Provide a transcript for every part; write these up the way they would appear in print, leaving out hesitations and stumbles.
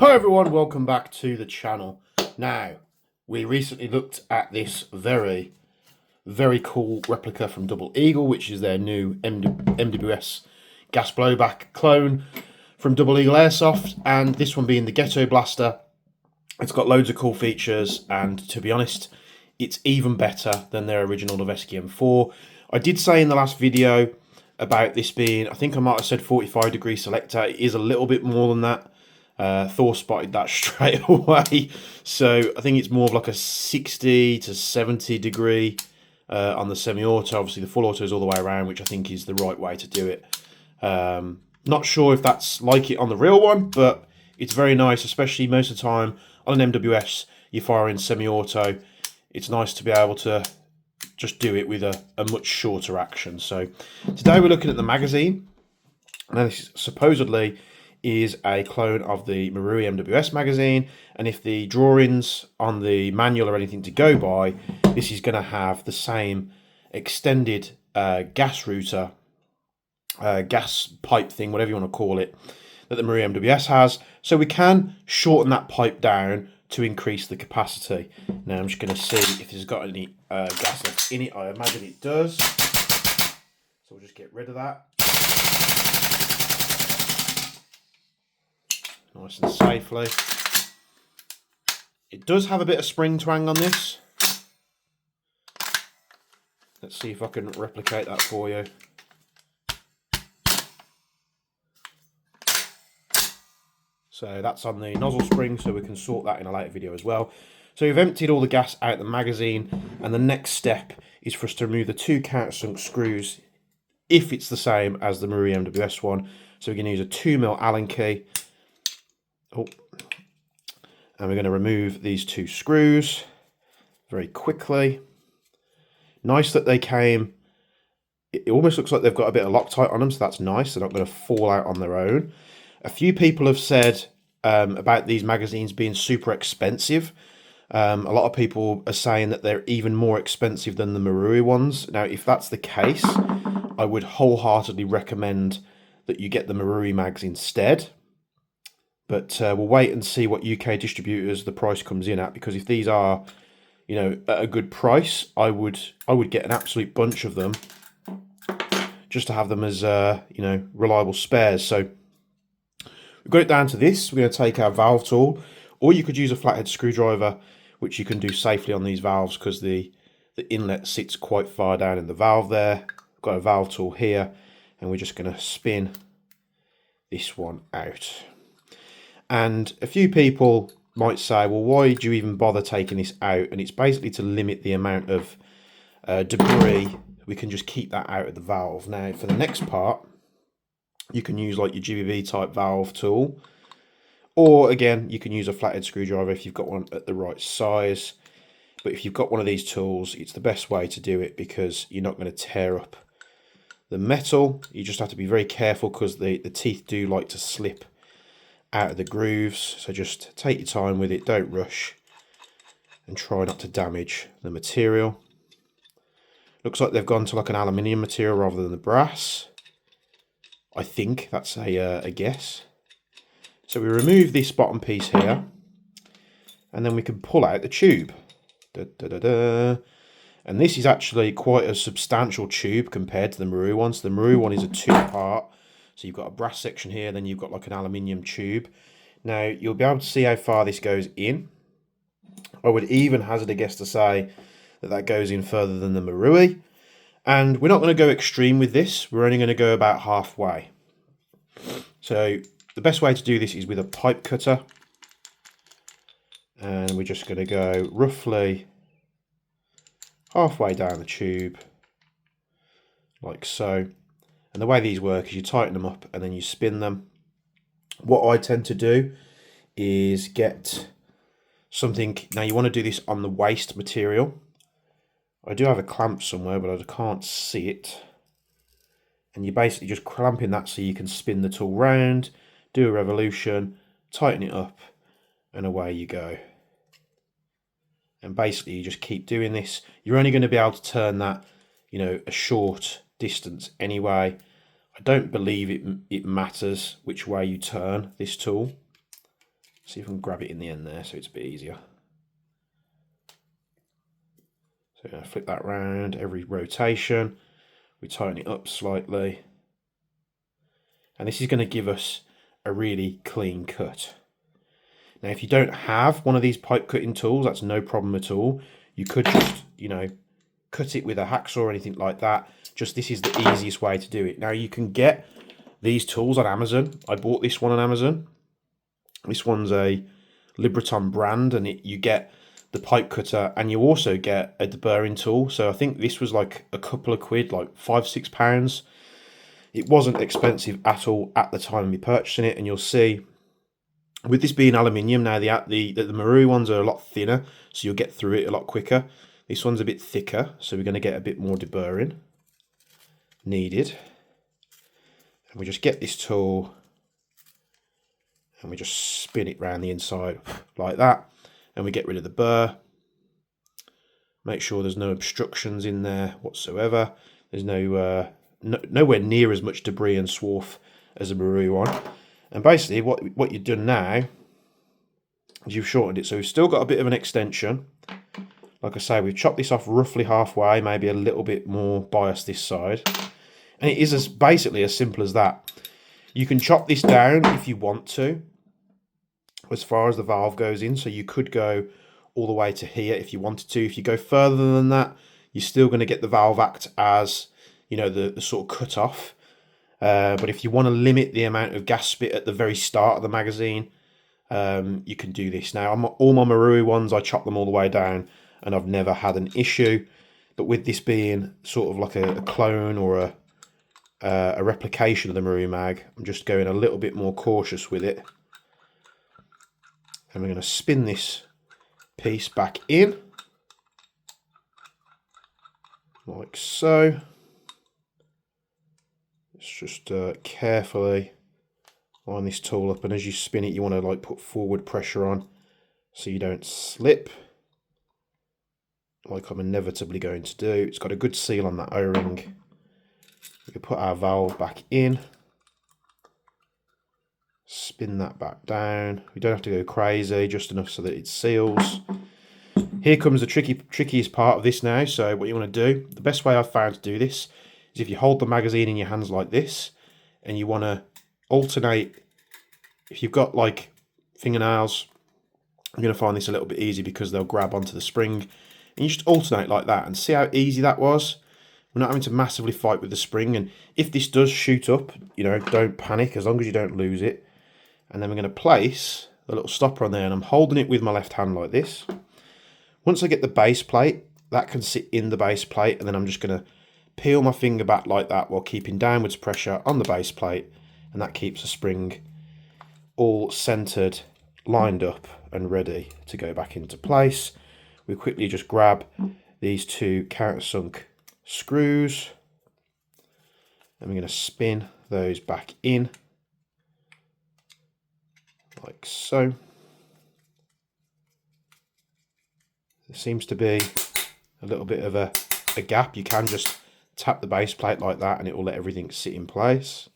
Hi everyone, welcome back to the channel. Now, we recently looked at this very cool replica from Double Eagle, which is their new MWS gas blowback clone from Double Eagle Airsoft, and this one being the Ghetto Blaster. It's got loads of cool features, and to be honest, it's even better than their original Noveske M4. I did say in the last video about this being, I think I might have said 45-degree selector. It is a little bit more than that. Thor spotted that straight away, so I think it's more of like a 60 to 70 degree on the semi-auto. Obviously the full auto is all the way around, which I think is the right way to do it. Not sure if that's like it on the real one, but it's very nice, especially most of the time on an MWS you fire in semi-auto. It's nice to be able to just do it with a much shorter action. So today we're looking at the magazine. Now this supposedly is a clone of the Marui MWS magazine, and if the drawings on the manual are anything to go by, this is going to have the same extended gas router, gas pipe thing, whatever you want to call it, that the Marui MWS has. So we can shorten that pipe down to increase the capacity. Now I'm just going to see if this has got any gas left in it. I imagine it does. So we'll just get rid of that. Nice and safely. It does have a bit of spring twang on this. Let's see if I can replicate that for you. So that's on the nozzle spring, so we can sort that in a later video as well. So we've emptied all the gas out of the magazine, and the next step is for us to remove the two countersunk screws if it's the same as the Marui MWS one. So we're going to use a 2mm Allen key. Oh, and we're going to remove these two screws very quickly. Nice that they came, it almost looks like they've got a bit of Loctite on them, so that's nice. They're not going to fall out on their own. A few people have said about these magazines being super expensive. A lot of people are saying that they're even more expensive than the Marui ones. Now, if that's the case, I would wholeheartedly recommend that you get the Marui mags instead. But we'll wait and see what UK distributors the price comes in at, because if these are, you know, at a good price, I would get an absolute bunch of them just to have them as you know, reliable spares. So we've got it down to this. We're going to take our valve tool, or you could use a flathead screwdriver, which you can do safely on these valves because the inlet sits quite far down in the valve there. We've got a valve tool here, and we're just going to spin this one out. And a few people might say, well, why do you even bother taking this out? And it's basically to limit the amount of debris. We can just keep that out of the valve. Now, for the next part, you can use like your GBB type valve tool. Or again, you can use a flathead screwdriver if you've got one at the right size. But if you've got one of these tools, it's the best way to do it because you're not going to tear up the metal. You just have to be very careful because the teeth do like to slip out of the grooves, so just take your time with it, don't rush, and try not to damage the material. Looks like they've gone to like an aluminium material rather than the brass. I think that's a guess. So we remove this bottom piece here, and then we can pull out the tube. And this is actually quite a substantial tube compared to the Marui one. So the Marui one is a two-part. So you've got a brass section here, then you've got like an aluminium tube. Now you'll be able to see how far this goes in. I would even hazard a guess to say that that goes in further than the Marui. And we're not going to go extreme with this. We're only going to go about halfway. So the best way to do this is with a pipe cutter. And we're just going to go roughly halfway down the tube, like so. And the way these work is you tighten them up and then you spin them. What I tend to do is get something, now you want to do this on the waste material. I do have a clamp somewhere, but I can't see it. And you basically just clamp in that so you can spin the tool round, do a revolution, tighten it up, and away you go. And basically you just keep doing this. You're only going to be able to turn that, you know, a short distance anyway. I don't believe it matters which way you turn this tool. See if we can grab it in the end there so it's a bit easier. So I'm going to flip that round every rotation. We tighten it up slightly. And this is going to give us a really clean cut. Now, if you don't have one of these pipe cutting tools, that's no problem at all. You could just, cut it with a hacksaw or anything like that. Just this is the easiest way to do it. Now, you can get these tools on Amazon. I bought this one on Amazon. This one's a Liberaton brand, and you get the pipe cutter and you also get a deburring tool. So I think this was like a couple of quid, like £5-6. It wasn't expensive at all at the time of me purchasing it, and you'll see with this being aluminium now, the Maru ones are a lot thinner, so you'll get through it a lot quicker. This one's a bit thicker, so we're going to get a bit more deburring needed. And we just get this tool and we just spin it round the inside like that, and we get rid of the burr. Make sure there's no obstructions in there whatsoever. There's nowhere near as much debris and swarf as a Maru one. And basically what you've done now is you've shortened it. So we've still got a bit of an extension. Like I say, we've chopped this off roughly halfway, maybe a little bit more biased this side. And it is basically as simple as that. You can chop this down if you want to, as far as the valve goes in. So you could go all the way to here if you wanted to. If you go further than that, you're still going to get the valve act as, the sort of cut off. But if you want to limit the amount of gas spit at the very start of the magazine, you can do this. Now, all my Maru ones, I chop them all the way down, and I've never had an issue. But with this being sort of like a clone or a replication of the Maru mag, I'm just going a little bit more cautious with it. And we're going to spin this piece back in, like so. Let's just carefully line this tool up, and as you spin it, you want to put forward pressure on so you don't slip, like I'm inevitably going to do. It's got a good seal on that O-ring. We can put our valve back in, spin that back down. We don't have to go crazy, just enough so that it seals. Here comes the trickiest part of this now. So what you want to do, the best way I've found to do this is if you hold the magazine in your hands like this, and you want to alternate. If you've got fingernails, I'm going to find this a little bit easy because they'll grab onto the spring, and you just alternate like that, and see how easy that was. We're not having to massively fight with the spring, and if this does shoot up, don't panic as long as you don't lose it. And then we're going to place the little stopper on there, and I'm holding it with my left hand like this. Once I get the base plate, that can sit in the base plate, and then I'm just going to peel my finger back like that while keeping downwards pressure on the base plate, and that keeps the spring all centered, lined up and ready to go back into place. We quickly just grab these two countersunk screws, and we're going to spin those back in like so. There seems to be a little bit of a gap. You can just tap the base plate like that and it will let everything sit in place.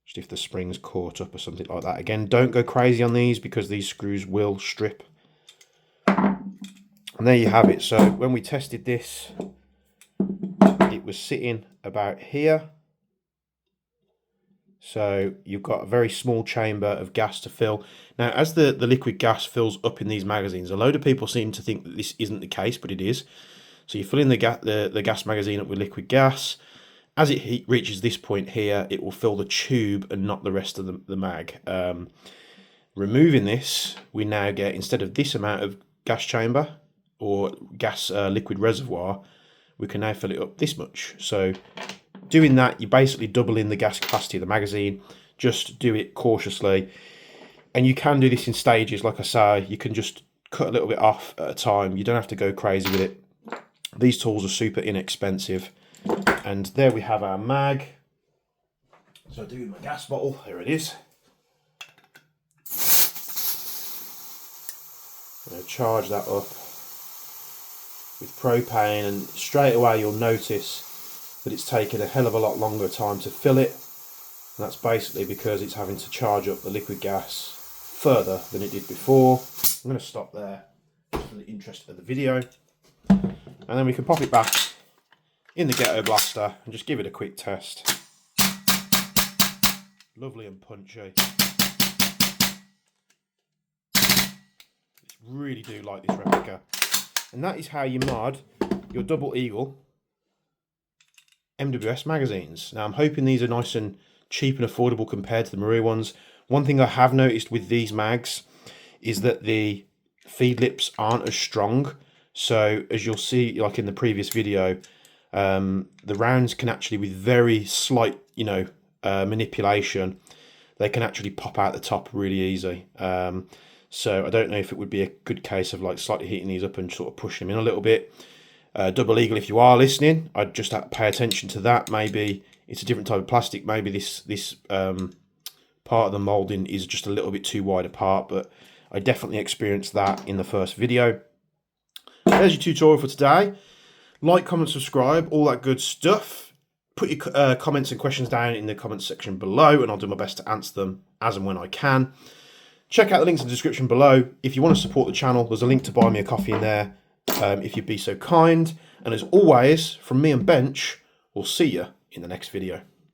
Just if the spring's caught up or something like that. Again, don't go crazy on these because these screws will strip. And there you have it. So when we tested this, it was sitting about here. So you've got a very small chamber of gas to fill. Now, as the liquid gas fills up in these magazines, a load of people seem to think that this isn't the case, but it is. So you're filling the gas magazine up with liquid gas. As it reaches this point here, it will fill the tube and not the rest of the mag. Removing this, we now get, instead of this amount of gas chamber or gas liquid reservoir, we can now fill it up this much. So doing that, you're basically doubling the gas capacity of the magazine. Just do it cautiously. And you can do this in stages, like I say. You can just cut a little bit off at a time. You don't have to go crazy with it. These tools are super inexpensive. And there we have our mag. So I do with my gas bottle. There it is. I'm going to charge that up with propane, and straight away you'll notice that it's taken a hell of a lot longer time to fill it. And that's basically because it's having to charge up the liquid gas further than it did before. I'm going to stop there just for the interest of the video. And then we can pop it back in the Ghetto blaster and just give it a quick test. Lovely and punchy. Really do like this replica. And that is how you mod your double eagle MWS magazines. Now I'm hoping these are nice and cheap and affordable compared to the Maria ones. One thing I have noticed with these mags is that the feed lips aren't as strong. So as you'll see, like in the previous video, the rounds can actually, with very slight, manipulation, they can actually pop out the top really easy. So I don't know if it would be a good case of like slightly heating these up and sort of pushing them in a little bit. Double eagle, if you are listening, I'd just pay attention to that. Maybe it's a different type of plastic. Maybe this part of the moulding is just a little bit too wide apart, but I definitely experienced that in the first video. There's your tutorial for today. Like, comment, subscribe, all that good stuff. Put your comments and questions down in the comments section below, and I'll do my best to answer them as and when I can. Check out the links in the description below. If you want to support the channel, there's a link to buy me a coffee in there, if you'd be so kind. And as always, from me and Bench, we'll see you in the next video.